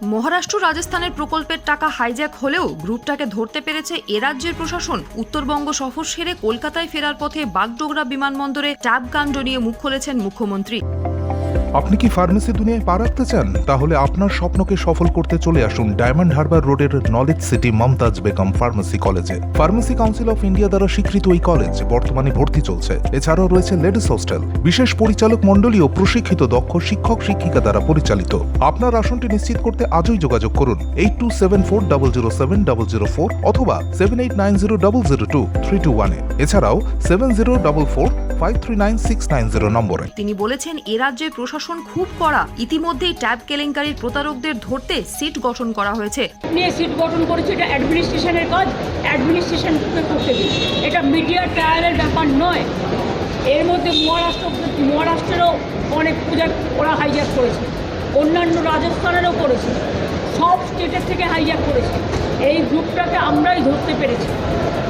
মহারাষ্ট্র রাজস্থানের প্রকল্পের টাকা হাইজ্যাক হলেও গ্রুপটাকে ধরতে পেরেছে এ রাজ্যের প্রশাসন। উত্তরবঙ্গ সফর সেরে কলকাতায় ফেরার পথে বাগডোগরা বিমানবন্দরে ট্যাব কাণ্ড নিয়ে মুখ খুলেছেন মুখ্যমন্ত্রী। আপনি কি ফার্মেসি দুনিয়ায় পা রাখতে চান? তাহলে আপনার স্বপ্নকে সফল করতে চলে আসুন ডায়মন্ড হারবার রোডের knowledge city Mumtaz Begum pharmacy কলেজে। ফার্মেসি কাউন্সিল অফ ইন্ডিয়া দ্বারা স্বীকৃত এই কলেজ বর্তমানে ভর্তি চলছে। এছাড়াও রয়েছে লেডিস হোস্টেল, বিশেষ পরিচালক মণ্ডলী ও প্রশিক্ষিত দক্ষ শিক্ষক শিক্ষিকা দ্বারা পরিচালিত। আপনার আসনটি নিশ্চিত করতে আজই যোগাযোগ করুন 8274007004 অথবা 7890002321 এছাড়াও 7044539690 নম্বরে। তিনি বলেছেন এ রাজ্যের প্রশাসন খুব কড়া। ইতিমধ্যেই ট্যাব কেলেঙ্কারির প্রতারকদের ধরতে সিট গঠন করা হয়েছে। সিট গঠন করেছে, এটা অ্যাডমিনিস্ট্রেশনের কাজ, অ্যাডমিনিস্ট্রেশনকে করতে দিন। এটা মিডিয়া ট্রায়ালের ব্যাপার নয়। এর মধ্যে মহারাষ্ট্রেরও অনেক প্রজেক্ট ওরা হাইজ্যাক করেছে, অন্যান্য রাজস্থানেরও করেছে, সব স্টেটের থেকে হাইজ্যাক করেছে। এই গ্রুপটাকে আমরাই ধরতে পেরেছি।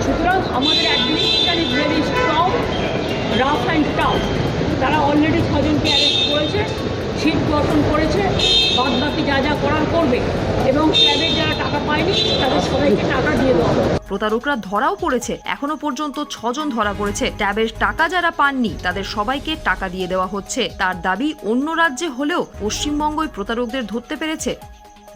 সুতরাং আমাদের administration is very strong, rough and tough. তারা অলরেডি 6 জনকে অ্যারেস্ট করেছে, সিট গঠন করেছে, বাদ বাকি যা যা করার করবে এবং ট্যাবের যারা টাকা পায়নি তাদের সবাইকে টাকা দিয়ে দেওয়া হবে। প্রতারকরা ধরাও পড়েছে। এখনো পর্যন্ত 6 জন ধরা পড়েছে। ট্যাবের টাকা যারা পাননি তাদের সবাইকে টাকা দিয়ে দেওয়া হচ্ছে। তার দাবি অন্য রাজ্যে হলেও পশ্চিমবঙ্গই প্রতারকদের ধরতে পেরেছে।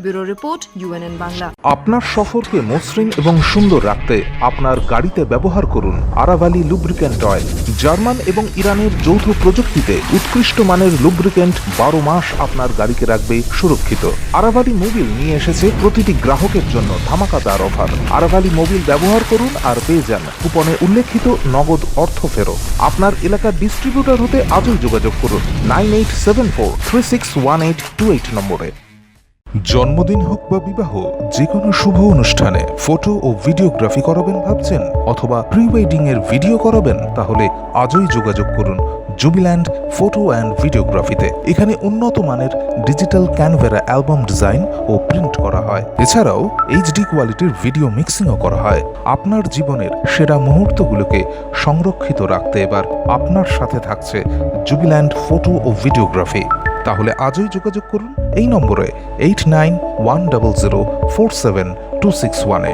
Bureau report, UNN Bangla. আপনার সফরকে মসৃণ এবং সুন্দর রাখতে আপনার গাড়িতে ব্যবহার করুন আরাভালি লুব্রিক্যান্ট অয়েল। জার্মান এবং ইরানের যৌথ প্রযুক্তিতে উৎকৃষ্ট মানের লুব্রিক্যান্ট 12 মাস আপনার গাড়িকে রাখবে সুরক্ষিত। আরাভালি মোবিল নিয়ে এসেছে প্রতিটি গ্রাহকের জন্য ধামাকাদার অফার। আরাভালি মোবিল ব্যবহার করুন আর পেয়ে যান কুপনে উল্লেখিত নগদ অর্থ ফেরত। আপনার এলাকার ডিস্ট্রিবিউটর হতে আজই যোগাযোগ করুন 9874361828 নম্বরে। জন্মদিন হোক বা বিবাহ, যে কোনো শুভ অনুষ্ঠানে ফটো ও ভিডিওগ্রাফি করাবেন ভাবছেন, অথবা প্রি ওয়েডিং এর ভিডিও করাবেন, তাহলে আজই যোগাযোগ করুন জুবিল্যান্ড ফটো অ্যান্ড ভিডিওগ্রাফিতে। এখানে উন্নত মানের ডিজিটাল ক্যানভেরা অ্যালবাম ডিজাইন ও প্রিন্ট করা হয়। এছাড়াও HD কোয়ালিটির ভিডিও মিক্সিংও করা হয়। আপনার জীবনের সেরা মুহূর্তগুলোকে সংরক্ষিত রাখতে এবার আপনার সাথে থাকছে জুবিল্যান্ড ফটো ও ভিডিওগ্রাফি। তাহলে আজই যোগাযোগ করুন এই নম্বরে 8910047261-এ।